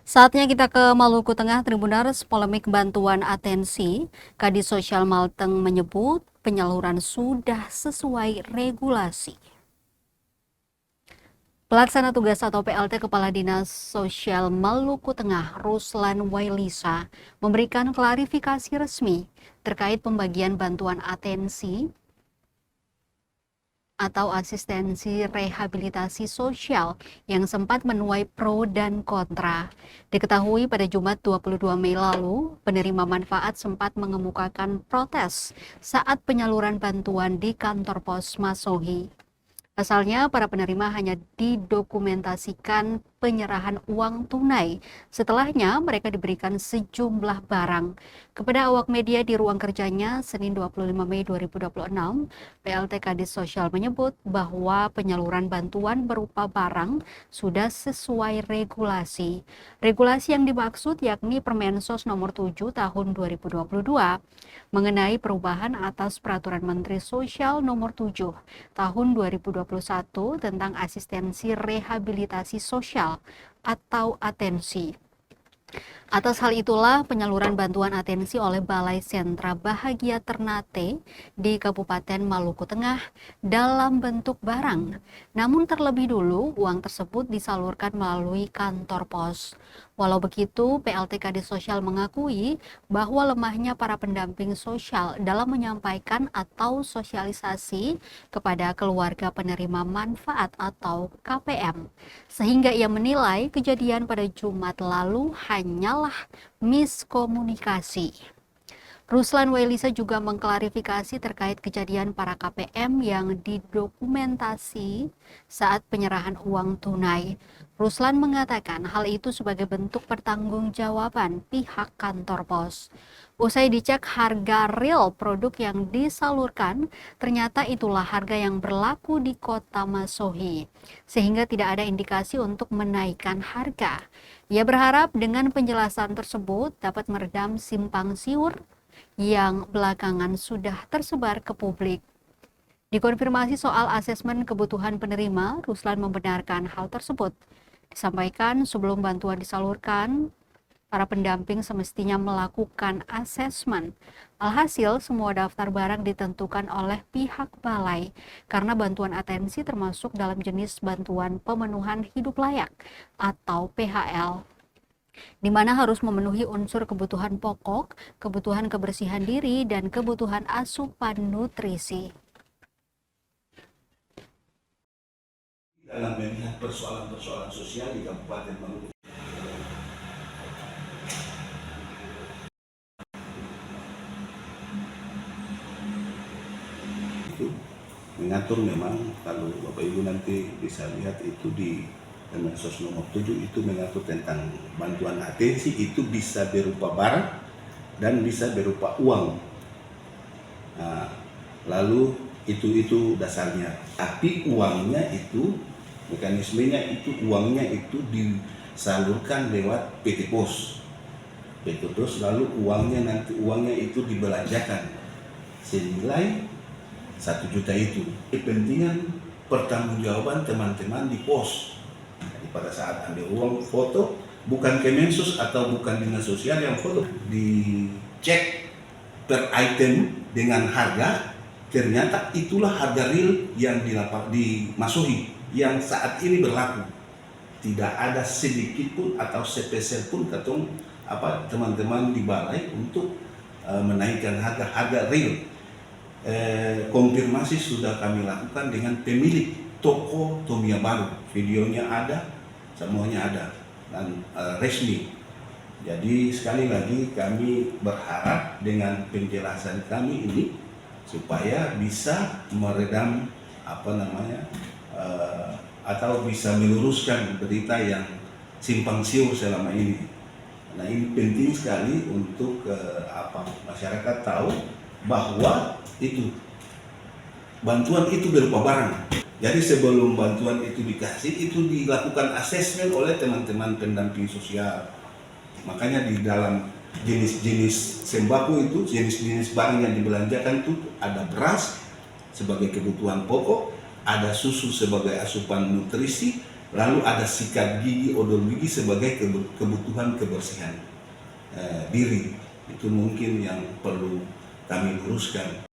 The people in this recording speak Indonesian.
Saatnya kita ke Maluku Tengah, Tribuners. Polemik bantuan atensi. Kadis Sosial Malteng menyebut penyaluran sudah sesuai regulasi. Pelaksana tugas atau PLT Kepala Dinas Sosial Maluku Tengah, Ruslan Wailisa, memberikan klarifikasi resmi terkait pembagian bantuan atensi atau asistensi rehabilitasi sosial yang sempat menuai pro dan kontra. Diketahui pada Jumat 22 Mei lalu, penerima manfaat sempat mengemukakan protes saat penyaluran bantuan di kantor pos Masohi. Pasalnya, para penerima hanya didokumentasikan penyerahan uang tunai. Setelahnya, mereka diberikan sejumlah barang. Kepada awak media di ruang kerjanya, Senin 25 Mei 2026, PLT Kadis Sosial menyebut bahwa penyaluran bantuan berupa barang sudah sesuai regulasi. Regulasi yang dimaksud yakni Permensos nomor 7 tahun 2022 mengenai perubahan atas Peraturan Menteri Sosial nomor 7 tahun 2021 tentang asistensi rehabilitasi sosial atau atensi. Atas hal itulah penyaluran bantuan atensi oleh Balai Sentra Bahagia Ternate di Kabupaten Maluku Tengah dalam bentuk barang. Namun terlebih dulu uang tersebut disalurkan melalui kantor pos. Walau begitu, PLT Kadis Sosial mengakui bahwa lemahnya para pendamping sosial dalam menyampaikan atau sosialisasi kepada keluarga penerima manfaat atau KPM. Sehingga ia menilai kejadian pada Jumat lalu hanyalah miskomunikasi. Ruslan Wailisa juga mengklarifikasi terkait kejadian para KPM yang didokumentasi saat penyerahan uang tunai. Ruslan mengatakan hal itu sebagai bentuk pertanggungjawaban pihak kantor pos. Usai dicek harga real produk yang disalurkan, ternyata itulah harga yang berlaku di Kota Masohi, sehingga tidak ada indikasi untuk menaikkan harga. Ia berharap dengan penjelasan tersebut dapat meredam simpang siur yang belakangan sudah tersebar ke publik. Dikonfirmasi soal asesmen kebutuhan penerima, Ruslan membenarkan hal tersebut. Disampaikan sebelum bantuan disalurkan, para pendamping semestinya melakukan asesmen. Alhasil, semua daftar barang ditentukan oleh pihak balai karena bantuan atensi termasuk dalam jenis bantuan pemenuhan hidup layak atau PHL, di mana harus memenuhi unsur kebutuhan pokok, kebutuhan kebersihan diri, dan kebutuhan asupan nutrisi. Dalam melihat persoalan-persoalan sosial di Kabupaten Maluku, itu mengatur memang kalau Bapak Ibu nanti bisa lihat itu di Permensos nomor 7 itu mengatur tentang bantuan atensi itu bisa berupa barang dan bisa berupa uang. Nah, lalu itu dasarnya. Tapi uangnya itu mekanismenya itu uangnya itu disalurkan lewat PT Pos. PT Pos lalu uangnya itu dibelanjakan senilai 1 juta itu. Kepentingan pertanggungjawaban teman-teman di pos. Jadi pada saat ambil uang foto, bukan Kemensos atau bukan Dinas Sosial yang foto, dicek per item dengan harga, ternyata itulah harga real yang dimasuki yang saat ini berlaku. Tidak ada sedikit pun atau sepeser pun teman-teman di balai untuk menaikkan harga real. Konfirmasi sudah kami lakukan dengan pemilik toko Tomia Baru, videonya ada, semuanya ada dan resmi. Jadi sekali lagi kami berharap dengan penjelasan kami ini supaya bisa meredam atau bisa meluruskan berita yang simpang siur selama ini. Nah, ini penting sekali untuk masyarakat tahu bahwa itu bantuan itu berupa barang. Jadi sebelum bantuan itu dikasih, itu dilakukan asesmen oleh teman-teman pendamping sosial. Makanya di dalam jenis-jenis sembako itu, jenis-jenis barang yang dibelanjakan itu ada beras sebagai kebutuhan pokok, ada susu sebagai asupan nutrisi, Lalu ada sikat gigi, odol gigi sebagai kebutuhan kebersihan diri. Itu mungkin yang perlu kami luruskan.